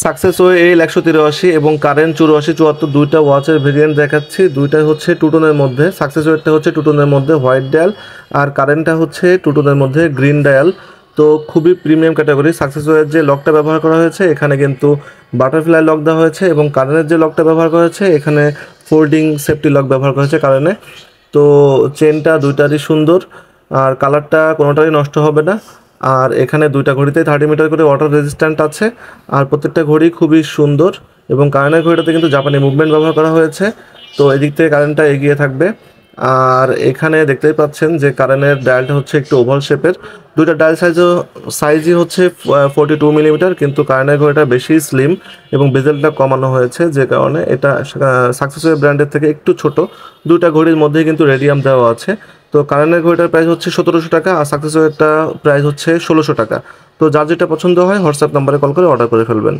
Success way এল 183 এবং current 84 74 দুইটা ওয়াচের variant দেখাচ্ছি। দুইটাই হচ্ছে টুটনের মধ্যে। সাকসেস ওয়েরটা হচ্ছে টুটনের মধ্যে হোয়াইট ডায়াল, আর কারেন্টটা হচ্ছে টুটনের মধ্যে গ্রিন ডায়াল। তো খুবই প্রিমিয়াম ক্যাটাগরি। সাকসেস ওয়ের যে লকটা ব্যবহার করা হয়েছে এখানে কিন্তু বাটারফ্লাই লক দেওয়া হয়েছে, এবং কারেন্টের যে লকটা ব্যবহার করা হয়েছে এখানে ফোল্ডিং সেফটি লক ব্যবহার করা হয়েছে কারণে। তো চেনটা দুইটারই সুন্দর, আর কালারটা কোনোটারই নষ্ট হবে না। আর এখানে দুইটা ঘড়িতে 30 মিটার করে ওয়াটার রেজিস্ট্যান্ট আছে, আর প্রত্যেকটা ঘড়ি খুবই সুন্দর। এবং কারেন্টের ঘড়িটাতে কিন্তু জাপানি মুভমেন্ট ব্যবহার করা হয়েছে, তো এদিক থেকে কারেন্টটা এগিয়ে থাকবে। আর এখানে দেখতেই পাচ্ছেন যে কারেন্টের ডায়ালটা হচ্ছে একটু ওভাল শেপের। দুইটা ডায়াল সাইজই হচ্ছে 42 মিলিমিটার, কিন্তু কারেন্টের ঘড়িটা বেশি স্লিম এবং বেজেলটা কমানো হয়েছে, যে কারণে এটা সাকসেসফুল ব্র্যান্ডের থেকে একটু ছোট। দুইটা ঘড়ির মধ্যেই কিন্তু রেডিয়াম দেওয়া আছে। তো কারেন্টের ঘড়িটার প্রাইস হচ্ছে 1700 টাকা, আর সাকসেসফুলটা প্রাইস হচ্ছে 1600 টাকা। তো যার যেটা পছন্দ হয় হোয়াটসঅ্যাপ নাম্বারে কল করে অর্ডার করে ফেলবেন।